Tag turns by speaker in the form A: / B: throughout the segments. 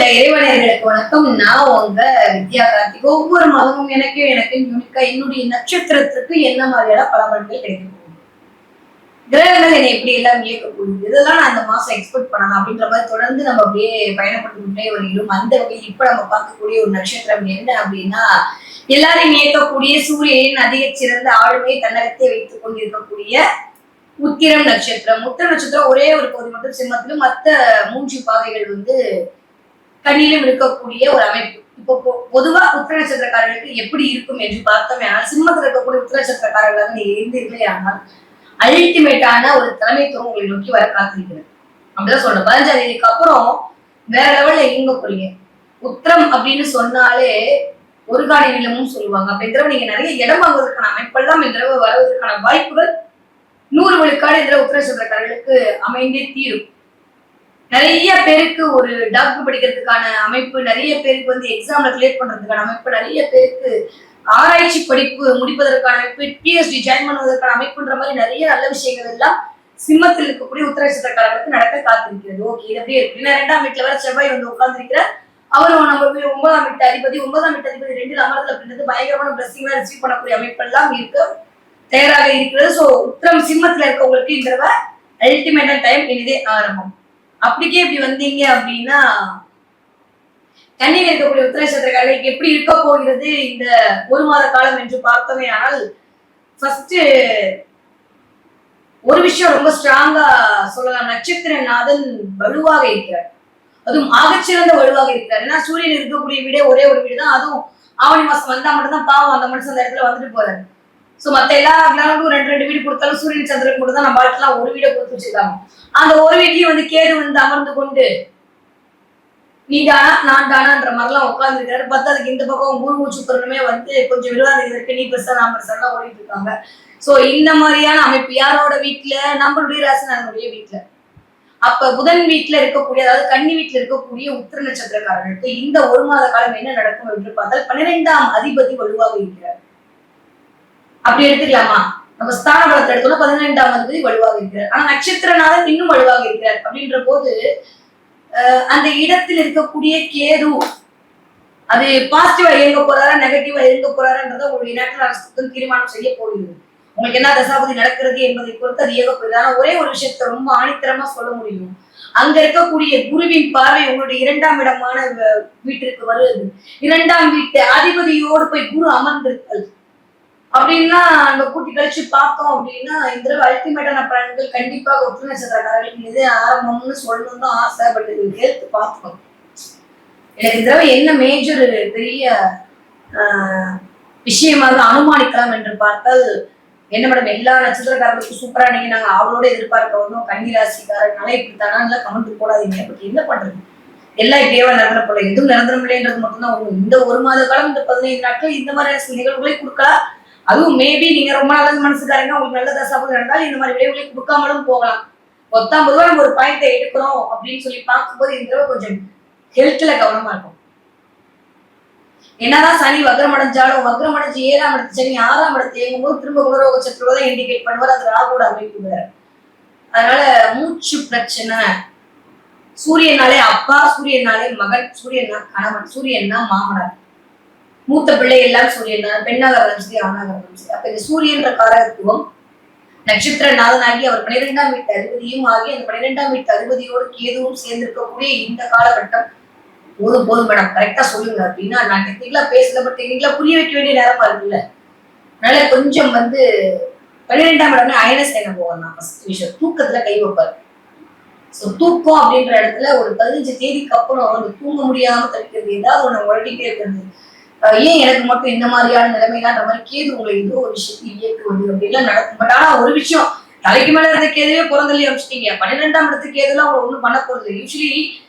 A: இறைவனர்களுக்கு வணக்கம். நான் உங்க வித்யா கார்த்திக். ஒவ்வொரு மாதமும் எனக்கு யூனிக்கா என்னுடைய நட்சத்திரத்திற்கு என்ன மாதிரியான பலன்கள் கிடைக்கும், கிரகங்கள் என்னை எப்படி எல்லாம் இயக்கக்கூடியது, இதெல்லாம் நான் அந்த மாசம் எக்ஸ்பெக்ட் பண்ணலாம் அப்படின்ற மாதிரி தொடர்ந்து நம்ம அப்படியே பயணப்பட்டுக்கிட்டே வருகிறோம். அந்த வகையில் இப்ப நம்ம பார்க்கக்கூடிய ஒரு நட்சத்திரம் என்ன அப்படின்னா, எல்லாரையும் இயக்கக்கூடிய சூரியனின் அதிக சிறந்த ஆளுமையை தன்னகத்தை வைத்துக் கொண்டிருக்கக்கூடிய உத்திரம் நட்சத்திரம். உத்திரம் நட்சத்திரம் ஒரே ஒரு பகுதி மட்டும் சிம்மத்திலும், மற்ற 3 பாதைகள் கண்ணிலும் இருக்கக்கூடிய ஒரு அமைப்பு. இப்போ பொதுவா உத்திர நட்சத்திரக்காரர்களுக்கு எப்படி இருக்கும் என்று பார்த்தோம். ஆனால் சிம்மத்தில் இருக்கக்கூடிய உத்திர நட்சத்திரக்காரர்களாக நீங்க இருந்தீர்களே ஆனால் அல்டிமேட்டான ஒரு தலைமைத்துவம் உங்களை நோக்கி வர காத்திருக்கிறது. அப்படிதான் சொல்றேன். 15ஆம் தேதிக்கு அப்புறம் வேற லெவல்ல இயங்க போறீங்க. உத்திரம் அப்படின்னு சொன்னாலே ஒரு காணி நிலமும் சொல்லுவாங்க. அப்ப இந்த தடவை நீங்க நிறைய இடம் வாங்குவதற்கான அமைப்பெல்லாம் இந்த தடவை வருவதற்கான வாய்ப்புகள் 100 விழுக்காடு இந்த உத்திர நட்சத்திரக்காரர்களுக்கு அமைந்தே தீரும். நிறைய பேருக்கு ஒரு டாக்டர் படிக்கிறதுக்கான அமைப்பு, நிறைய பேருக்கு எக்ஸாம்ல கிளியர் பண்றதுக்கான அமைப்பு, நிறைய பேருக்கு ஆராய்ச்சி படிப்பு முடிப்பதற்கான அமைப்பு, பிஎஸ்டி ஜாயின் பண்ணுவதற்கான அமைப்புன்ற மாதிரி நிறைய நல்ல விஷயங்கள் எல்லாம் சிம்மத்தில் இருக்கக்கூடிய உத்திர நட்சத்திரக்காரர்களுக்கு நடக்க காத்திருக்கிறது. ஓகே, இது அப்படியே இருக்கு. 2ஆம் வீட்டுல வர செவ்வாய் உட்கார்ந்துருக்கிறார். அவரும் நம்ம 9ஆம் வீட்டு அதிபதி 2 அமர்தல் அப்படின்றது பயங்கரமான பிளஸிங் ரிசீவ் பண்ணக்கூடிய அமைப்பெல்லாம் இருக்க தயாராக இருக்கிறது. ஸோ உத்திரம் சிம்மத்துல இருக்கவங்களுக்கு இந்த தடவை அல்டிமேட்டான டைம் இனிதே ஆரம்பம். அப்படிக்கே இப்படி வந்தீங்க அப்படின்னா கண்ணியில் இருக்கக்கூடிய உத்திர நட்சத்திரக்காரர்களுக்கு எப்படி இருக்க போகிறது இந்த ஒரு மாத காலம் என்று பார்த்தோமே. ஆனால் ஃபர்ஸ்ட் ஒரு விஷயம் ரொம்ப ஸ்ட்ராங்கா சொல்லலாம். நட்சத்திரநாதன் வலுவாக இருக்கிறார், அதுவும் ஆகச்சிறந்த வலுவாக இருக்கிறார். ஏன்னா சூரியன் இருக்கக்கூடிய வீடே ஒரே ஒரு வீடு தான். அதுவும் ஆவணி மாசம் வந்தா மட்டும்தான் பாவம் அந்த மனுஷன் அந்த இடத்துல வந்துட்டு போறாரு. சோ மத்த எல்லா கிரகங்களுக்கும் 2 வீடு கொடுத்தாலும் சூரியன் சந்திரன் கூட தான் நம்ம வாழ்க்கைலாம் ஒரு வீடை கொடுத்து வச்சிருக்காங்க. அந்த ஒரு வீட்லயும் கேது அமர்ந்து கொண்டு நீ தானா நான் தானான்ற மாதிரிலாம் உட்கார்ந்துருக்காரு. பார்த்தா அதுக்கு இந்த பக்கம் மூணு மூச்சு பொருளுமே கொஞ்சம் விருவாதிகள் இருக்கு, நீ பெருசா நான் பெருசா ஓடிட்டு இருக்காங்க. சோ இந்த மாதிரியான அமைப்பு யாரோட வீட்டுல? நம்மளுடைய ராசிநாதனுடைய வீட்டுல. அப்ப புதன் வீட்டுல இருக்கக்கூடிய, அதாவது கன்னி வீட்டுல இருக்கக்கூடிய உத்திர நட்சத்திரக்காரர்களுக்கு இந்த ஒரு மாத காலம் என்ன நடக்கும் என்று பார்த்தால் 12ஆம் அதிபதி வலுவாக இருக்கிறார். அப்படி எடுத்துக்கலாமா? நம்ம ஸ்தான பலத்தை எடுத்தோம்னா 12ஆம் அதிபதி வலுவாக இருக்கிறார். ஆனா நட்சத்திரநாதன் இன்னும் வலுவாக இருக்கிறார். அப்படின்ற போது அந்த இடத்தில் இருக்கக்கூடிய கேது அது பாசிட்டிவா இயங்க போறாரா நெகட்டிவா இயங்க போறாருன்றத உங்களுடைய நேரத்தில் தீர்மானம் செய்ய போகிறது. உங்களுக்கு என்ன தசாபதி நடக்கிறது என்பதை பொறுத்து அது இயங்க போகுது. ஆனா ஒரே ஒரு விஷயத்த ரொம்ப ஆணித்தரமா சொல்ல முடியும். அங்க இருக்கக்கூடிய குருவின் பார்வை உங்களுடைய 2ஆம் இடமான வீட்டிற்கு வருவது. 2ஆம் வீட்டு அதிபதியோடு போய் குரு அமர்ந்திருத்தல் அப்படின்னா நம்ம கூட்டி கழிச்சு பார்த்தோம் அப்படின்னா இந்த அல்டிமேட்டான பலன்கள் கண்டிப்பாக உத்திர நட்சத்திரக்காரர்களுக்கு இது ஆரம்பம்னு சொல்லணும் தான் ஆசை. பட் இது கேட்டு பார்க்கணும். எனக்கு இந்த தடவை என்ன மேஜர் பெரிய விஷயமாக அனுமானிக்கலாம் என்று பார்த்தால், என்ன மேடம் எல்லா நட்சத்திரக்காரர்களுக்கும் சூப்பரா நீங்க நாங்க அவளோட எதிர்பார்க்க வந்தோம், கன்னிராசிக்காரனால இப்படித்தானா கமெண்ட் போடாதீங்க. பட் என்ன பண்றது, எல்லாம் இப்படியே நிரந்தர போல, எதுவும் நிரந்தரம் இல்லைன்றது மட்டும்தான் ஒண்ணு. இந்த ஒரு மாத காலம் இந்த 15 நாட்கள் இந்த மாதிரியான நிகழ்வுகளை கொடுக்கலாம். அதுவும் மேபி நீங்க ரொம்ப நல்ல மனசுக்காரங்க, உங்களுக்கு நல்ல தசாபதி நடந்தாலும் இந்த மாதிரி விளைவுகளை கொடுக்காமலும் போகலாம். 19 நம்ம ஒரு பாயிண்ட்டை எடுக்கிறோம் அப்படின்னு சொல்லி பார்க்கும்போது இந்த தடவை கொஞ்சம் ஹெல்த்ல கவனமா இருக்கும். என்னதான் சனி வக்ரமடைஞ்சாலும் வக்ரமடைஞ்சு 7ஆம் இடத்து சனி 6ஆம் இடத்தை இயங்கும் போது திரும்ப குணரோக சத்துருவதை இண்டிகேட் பண்ணுவார். அது ராகுவோட அமைப்பு வேற. அதனால மூச்சு பிரச்சனை. சூரியனாலே அப்பா, சூரியனாலே மகன், சூரியனா கணவன், சூரியன்னா மாமனார், மூத்த பிள்ளை எல்லாம் சூரியன் தான். பெண்ணாக இருந்தாலும் சரி ஆணாக இருந்தாலும் சரி. அப்ப இந்த சூரியன்ற காரகத்துவம் நட்சத்திர நாதனாகி அவர் 12ஆம் வீட்டு அதிபதியும் ஆகி அந்த 12ஆம் வீட்டு அதிபதியோடு கேதுவும் சேர்ந்திருக்கக்கூடிய இந்த காலகட்டம் போதும் மேடம் கரெக்டா சொல்லுங்க அப்படின்னா, நான் டெக்னிக்கலா பேசல, பட் டெக்னிக்கலா புரிய வைக்க வேண்டிய நேரமா இருக்குல்ல. அதனால கொஞ்சம் 12ஆம் இடமே அயனசேன போவார். நான் ஃபர்ஸ்ட் விஷயம் தூக்கத்துல கை வைப்பார். ஸோ தூக்கம் அப்படின்ற இடத்துல ஒரு 15 தேதிக்கு அப்புறம் அந்த தூங்க முடியாம தடுக்கிறது, ஏதாவது ஒண்ணு உழட்டிட்டே இருக்கிறது, ஏன் எனக்கு மட்டும் இந்த மாதிரியான நிலைமைலான்ற மாதிரி கேது உங்களை ஏதோ ஒரு விஷயத்தை இயக்குவது அப்படின்லாம் நடக்கும். பட் ஆனா ஒரு விஷயம், தலைக்கு மேல இருந்த கேதுவே பிறந்தள்ளி அமைச்சிட்டீங்க. 12ஆம் இடத்துக்கு கேதுலாம் அவங்க ஒண்ணும் பண்ண போறது. யூஸ்வலி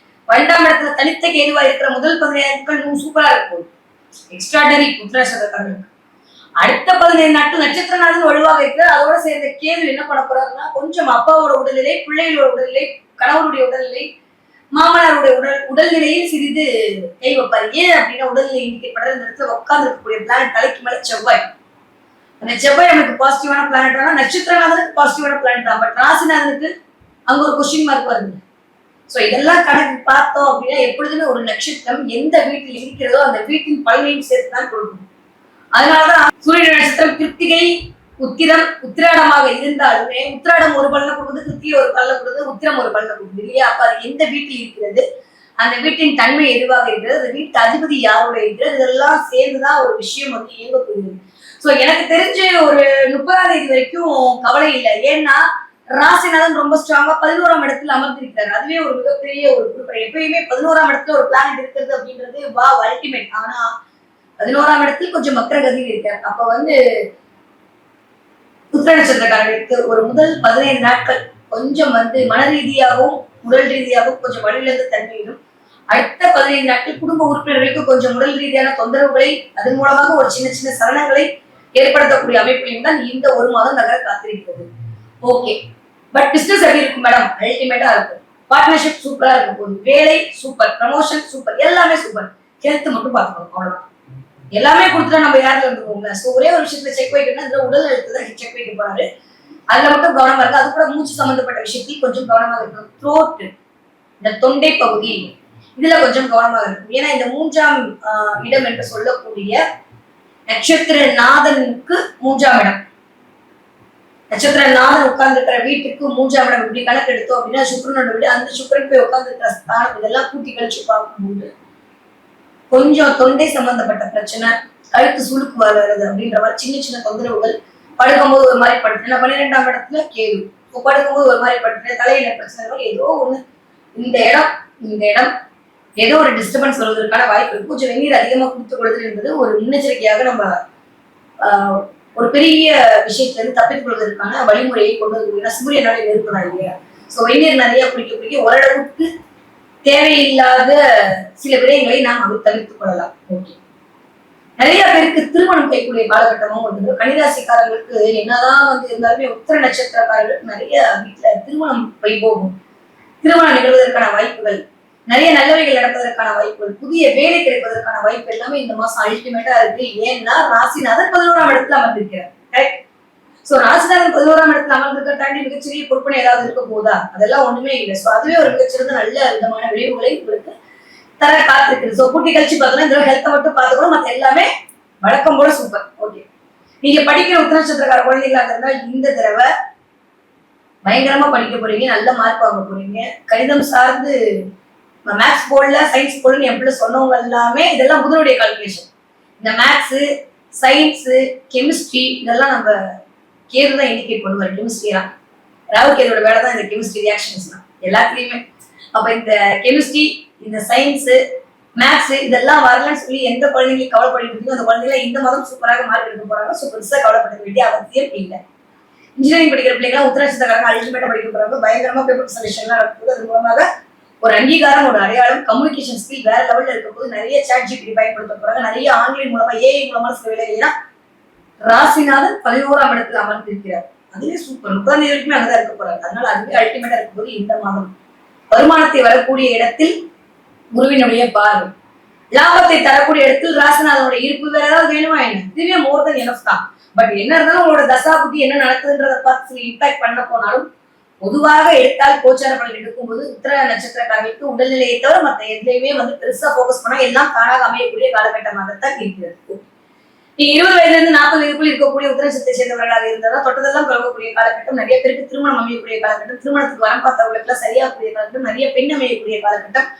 A: 12ஆம் இடத்துல தனித்த கேதுவா இருக்கிற முதல் 15 நாட்கள் சூப்பரா இருக்கும், எக்ஸ்ட்ராடனரி உத்திர நட்சத்திரக்காரர்களுக்கு. அடுத்த 15 நாட்கள் நட்சத்திரநாதன் வலுவாக இருக்கிற அதோட சேர்ந்த கேது என்ன பண்ண போறாருன்னா, கொஞ்சம் அப்பாவோட உடல்நிலை, பிள்ளைகளோட உடல்நிலை, கணவருடைய உடல்நிலை, மாமனாருடைய உடல்நிலையில் சிறிது கை வைப்பார். ஏன் அப்படின்னா உடல்நிலை இண்டிகேட் பண்ற இந்த இடத்துல உட்கார்ந்து இருக்கக்கூடிய பிளானட் தலைக்கு மேல செவ்வாய். அந்த செவ்வாய் நமக்கு பாசிட்டிவான பிளானட், ஆனா நட்சத்திரநாதனுக்கு பாசிட்டிவான பிளானட் தான். பட் ராசிநாதனுக்கு அங்க ஒரு கொஸ்டின் மார்க் வருது. சோ இதெல்லாம் கணக்கு பார்த்தோம் அப்படின்னா எப்பொழுதுமே ஒரு நட்சத்திரம் எந்த வீட்டில் இருக்கிறதோ அந்த வீட்டின் பலனையும் சேர்த்துதான் கொடுக்கும். அதனாலதான் சூரிய நட்சத்திரம் கிருத்திகை, உத்திரம், உத்திராடமாக இருந்தாலுமே உத்திராடம் ஒரு பலனை கொடுக்குது, கிருத்திகை ஒரு பலனை கொடுக்குது, உத்திரம் ஒரு பலனை கொடுக்குது இல்லையா? அப்ப அது எந்த வீட்டில் இருக்கிறது, அந்த வீட்டின் தன்மை எதுவாக இருக்கிறது, அந்த வீட்டு அதிபதி யாரோட இருக்கிறது, இதெல்லாம் சேர்ந்துதான் ஒரு விஷயம் வந்து இயங்கப்படுகிறது. சோ எனக்கு தெரிஞ்ச ஒரு 30ஆம் தேதி வரைக்கும் கவலை இல்லை. ஏன்னா ராசிநாதன் ரொம்ப ஸ்ட்ராங்கா 11ஆம் இடத்துல அமர்ந்திருக்கிறாரு. அதுவே ஒரு மிகப்பெரிய ஒரு குறிப்பிட. எப்பயுமே 11ஆம் இடத்துல ஒரு பிளானட் இருக்கிறது அப்படின்றது அல்டிமேட். ஆனா 11ஆம் இடத்துல கொஞ்சம் மக்கரகதியில் இருக்காரு. அப்ப வந்து உத்திர நட்சத்திரக்காரர்களுக்கு ஒரு முதல் 15 நாட்கள் கொஞ்சம் வந்து மன ரீதியாகவும் உடல் ரீதியாகவும் கொஞ்சம் வலுவிழந்த தன்மையிலும், அடுத்த 15 நாட்கள் குடும்ப உறுப்பினர்களுக்கு கொஞ்சம் உடல் ரீதியான தொந்தரவுகளை, அதன் மூலமாக ஒரு சின்ன சின்ன சலனங்களை ஏற்படுத்தக்கூடிய அமைப்பிலையும் தான் இந்த ஒரு மாதம் நகர காத்திருக்கிறது. ஓகே, பட் பிசினஸ் எப்படி இருக்கும் மேடம்? அல்டிமேட்டா இருக்கும். பார்ட்னர்ஷிப் சூப்பரா இருக்கும் போது, வேலை சூப்பர், ப்ரமோஷன் சூப்பர், எல்லாமே சூப்பர். ஹெல்த் மட்டும் பார்த்துக்கணும், அவ்வளவுதான். எல்லாமே கொடுத்துட்டா நம்ம யாருல இருந்துருவோங்க. சோ ஒரே ஒரு விஷயத்துல செக் வைக்கணும்னா இதுல உடல் ஹெல்த் தான் செக் வைக்க போறாரு. அதுல மட்டும் கவனமா இருக்கு. அது கூட மூச்சு சம்பந்தப்பட்ட விஷயத்தில் கொஞ்சம் கவனமாக இருக்கணும். த்ரோட், இந்த தொண்டை பகுதி, இதுல கொஞ்சம் கவனமாக இருக்கும். ஏன்னா இந்த 3ஆம் இடம் என்று சொல்லக்கூடிய நட்சத்திர நாதனுக்கு 3ஆம் இடம், நட்சத்திர நாதன் உட்கார்ந்து இருக்கிற வீட்டுக்கு 3ஆம் இடம் இப்படி கணக்கு எடுத்தோம் அப்படின்னா சுக்கரனோட வீடு, அந்த சுக்கரன் போய் உட்கார்ந்து இருக்கிற ஸ்தானம், இதெல்லாம் கூட்டி கழிச்சு பார்க்கும்போது கொஞ்சம் தொண்டை சம்பந்தப்பட்ட பிரச்சனை, கழுத்து சுழுக்கு வர்றது அப்படின்ற மாதிரி சின்ன சின்ன தொந்தரவுகள், படுக்கும்போது ஒரு மாதிரி படுத்துட்டேன். 12ஆம் இடத்துல கேது, படுக்கும்போது ஒரு மாதிரி படுத்துட்டேன், தலையில பிரச்சனைகள் ஏதோ ஒண்ணு, இந்த இடம் ஏதோ ஒரு டிஸ்டர்பன்ஸ் வருவதற்கான வாய்ப்பு இருக்கு. கொஞ்சம் வெந்நீர் அதிகமா குடித்துக் கொள்வது என்பது ஒரு முன்னெச்சரிக்கையாக நம்ம ஒரு பெரிய விஷயத்துல இருந்து தப்பித்துக் கொள்வதற்கான வழிமுறையை கொண்டு வந்து சூரிய நாளை நெருப்புதான் இல்லையா? சோ வெந்நீர் நிறைய குடிக்க ஓரளவுக்கு தேவையில்லாத சில விடயங்களை நாம் அதை தவிர்த்துக் கொள்ளலாம். ஓகே, நிறைய பேருக்கு திருமணம் கைக்கூடிய காலகட்டமும் வந்து கன்னிராசிக்காரர்களுக்கு என்னதான் வந்து இருந்தாலுமே உத்திர நட்சத்திரக்காரர்களுக்கு நிறைய வீட்டுல திருமணம் வைபோகம், திருமணம் நிகழ்வதற்கான வாய்ப்புகள், நிறைய நல்லவைகள் நடப்பதற்கான வாய்ப்புகள், புதிய வேலை கிடைப்பதற்கான வாய்ப்பு எல்லாமே இந்த மாசம் அல்டிமேட்டா இருக்கு. ஏன்னா ராசிநாதன் 11ஆம் இடத்துல அமர்ந்திருக்கிறார். கரெக்ட். சோ ராசிநாதன் 11ஆம் இடத்துல அமர்ந்திருக்க தாண்டி மிகச்சிறிய பொறுப்புனை ஏதாவது இருக்க போதா? அதெல்லாம் ஒண்ணுமே இல்லை. சோ அதுவே ஒரு மிகச்சிறந்த நல்ல விதமான விளைவுகளை உங்களுக்கு தர காத்திருக்குது. சோ கூட்டி கழிச்சு பார்த்தோம்னா இந்த ஹெல்த்தை மட்டும் பார்த்துக்கணும், மத்த எல்லாமே வழக்கம் போல சூப்பர். ஓகே, நீங்க படிக்கிற உத்திர நட்சத்திரக்கார குழந்தைகளாக இருந்தா இந்த தடவை பயங்கரமா படிக்க போறீங்க, நல்ல மார்க் வாங்க போறீங்க. கணிதம் சார்ந்து மேத்ஸ் போர்டுல சயின்ஸ் போர்டுன்னு என் பிள்ளை சொன்னவங்க எல்லாமே இதெல்லாம் புதனுடைய கால்குலேஷன். இந்த மேத்ஸ், சயின்ஸ், கெமிஸ்ட்ரி இதெல்லாம் நம்ம கேது தான் இண்டிகேட் பண்ணுவார். கெமிஸ்ட்ரிலாம் ராகு கேதோட வேலை தான் இந்த கெமிஸ்ட்ரி ரியாக்ஷன்ஸ் தான் எல்லாத்துலயுமே. அப்ப இந்த கெமிஸ்ட்ரி, இந்த சயின்ஸ், மேத்ஸ் இதெல்லாம் வரலன்னு சொல்லி எந்த குழந்தைங்களுக்கு கவலைப்பட்டு இருக்கீங்க அந்த குழந்தைகளை இந்த மாதம் சூப்பராக மார்க் எடுக்க போறாங்க. ஸோ பெருசாக கவலைப்பட வேண்டிய அவசியம் இல்லை. இன்ஜினியரிங் படிக்கிற பிள்ளைங்க உத்தரநட்சத்திரக்காரங்க அல்டிமேட்டா படிக்க போறாங்க. பயங்கரமா பேப்பர் செலக்ஷன்லாம் நடக்குது. அது மூலமாக ஒரு அங்கீகாரம், ஒரு அடையாளம், கம்யூனிகேஷன் ஸ்கில் வேற லெவல்ல இருக்க போது நிறைய சாட் ஜிபிடி பயன்படுத்த போறாங்க. நிறைய ஆன்லைன் மூலமா ஏஐ மூலமா சில வேலைகள்னா ராசிநாதன் 11ஆம் இடத்துல அமர்ந்திருக்கிறார். அதுவே சூப்பர். 30 வரைக்குமே அங்கதான் இருக்க போறாங்க. அதனால அதுவே அல்டிமேட்டா இருக்கும் போது இந்த மாதம் வருமானத்தை வரக்கூடிய இடத்தில் குருவினுடைய பார்வை, லாபத்தை தரக்கூடிய இடத்தில் ராசிநாதனுடைய இருப்பு, வேற ஏதாவது வேணுமா என்ன? இதுவே மோர் தென் எனஃப் தான். பட் என்ன இருந்தாலும் உங்களோட தசா புத்தி என்ன நடக்குதுன்றத பார்த்து சில இம்பாக்ட் பண்ண போனாலும் பொதுவாக எடுத்தால் கோச்சார பலன் எடுக்கும்போது உத்திர நட்சத்திரக்காரர்களுக்கு உடல்நிலையை தவிர மற்ற எதுலையுமே வந்து பெருசா போக்கஸ் பண்ணா எல்லாம் தானாக அமையக்கூடிய காலகட்டமாகத்தான் இருக்கிறது. நீங்க 20 வயதுல இருந்து 40 வயதுக்குள் இருக்கக்கூடிய உத்திர நட்சத்திரத்தை சேர்ந்தவர்களாக இருந்தாலும் தொட்டதெல்லாம் பிறக்கக்கூடிய காலகட்டம், நிறைய பேருக்கு திருமணம் அமையக்கூடிய காலகட்டம், திருமணத்துக்கு வரம் பார்த்தவர்களுக்கு எல்லாம் சரியாகக்கூடிய காலகட்டம், நிறைய பெண் அமையக்கூடிய காலகட்டம்,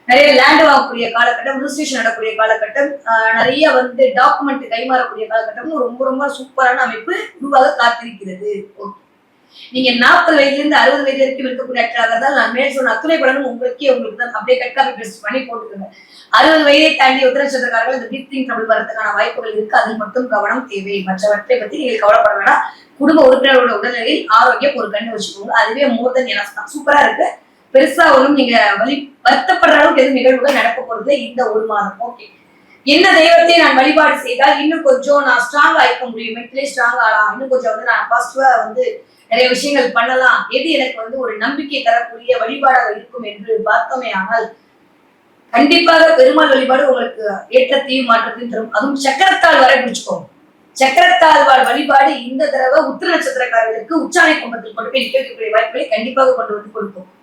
A: நிறைய லேண்ட் வாங்கக்கூடிய காலகட்டம், ரிஜிஸ்ட்ரேஷன் நடக்கூடிய காலகட்டம், நிறைய வந்து டாக்குமெண்ட் கைமாறக்கூடிய காலகட்டம்னு ரொம்ப ரொம்ப சூப்பரான அமைப்பு உருவாக காத்திருக்கிறது. நீங்க 40 வயதுல இருந்து 60 வயது வரைக்கும் இருக்கக்கூடிய ஆட்களாக நான் மேல் சொன்ன அத்துணை பலனும் உங்களுக்கு தான். அப்படியே கட்காபி பேஸ்ட் பண்ணி போட்டுக்கோங்க. 60 வயதை தாண்டி உத்திர நட்சத்திரக்காரர்கள் இந்த பிரீத்திங் ட்ரபிள் வரதுக்கான வாய்ப்புகள் இருக்கு. அதில் மட்டும் கவனம் தேவை. மற்றவற்றை பத்தி நீங்கள் கவலைப்பட வேணாம். குடும்ப உறுப்பினர்களோட உடல்நிலையில் ஆரோக்கியம் ஒரு கண்ணு வச்சுக்கோங்க. அதுவே மோர் தென் எனஃப் தான். சூப்பரா இருக்கு. பெருசா ஒன்றும் நீங்க வருத்தப்படுற அளவுக்கு எதுவும் நிகழ்வுகள் நடக்க போறது இந்த ஒரு மாதம். ஓகே, என்ன தெய்வத்தை நான் வழிபாடு செய்தால் இன்னும் கொஞ்சம் நான் ஸ்ட்ராங் ஆயிக்க முடியும், மென்டலி ஸ்ட்ராங் ஆகலாம், இன்னும் கொஞ்சம் வந்து நான் பாசிட்டிவா வந்து நிறைய விஷயங்கள் பண்ணலாம், எது எனக்கு வந்து ஒரு நம்பிக்கை தரக்கூடிய வழிபாடாக இருக்கும் என்று பார்த்தோமே ஆனால் கண்டிப்பாக பெருமாள் வழிபாடு உங்களுக்கு ஏற்றத்தையும் மாற்றத்தையும் தரும். அதுவும் சக்கரத்தால் வரை பிடிச்சுக்கோங்க. சக்கரத்தாழ்வாள் வழிபாடு இந்த தடவை உத்திர நட்சத்திரக்காரர்களுக்கு உச்சாணி கும்பத்தில் கொண்டு போய் நிற்கக்கூடிய வாய்ப்புகளை கண்டிப்பாக கொண்டு வந்து கொடுக்கும்.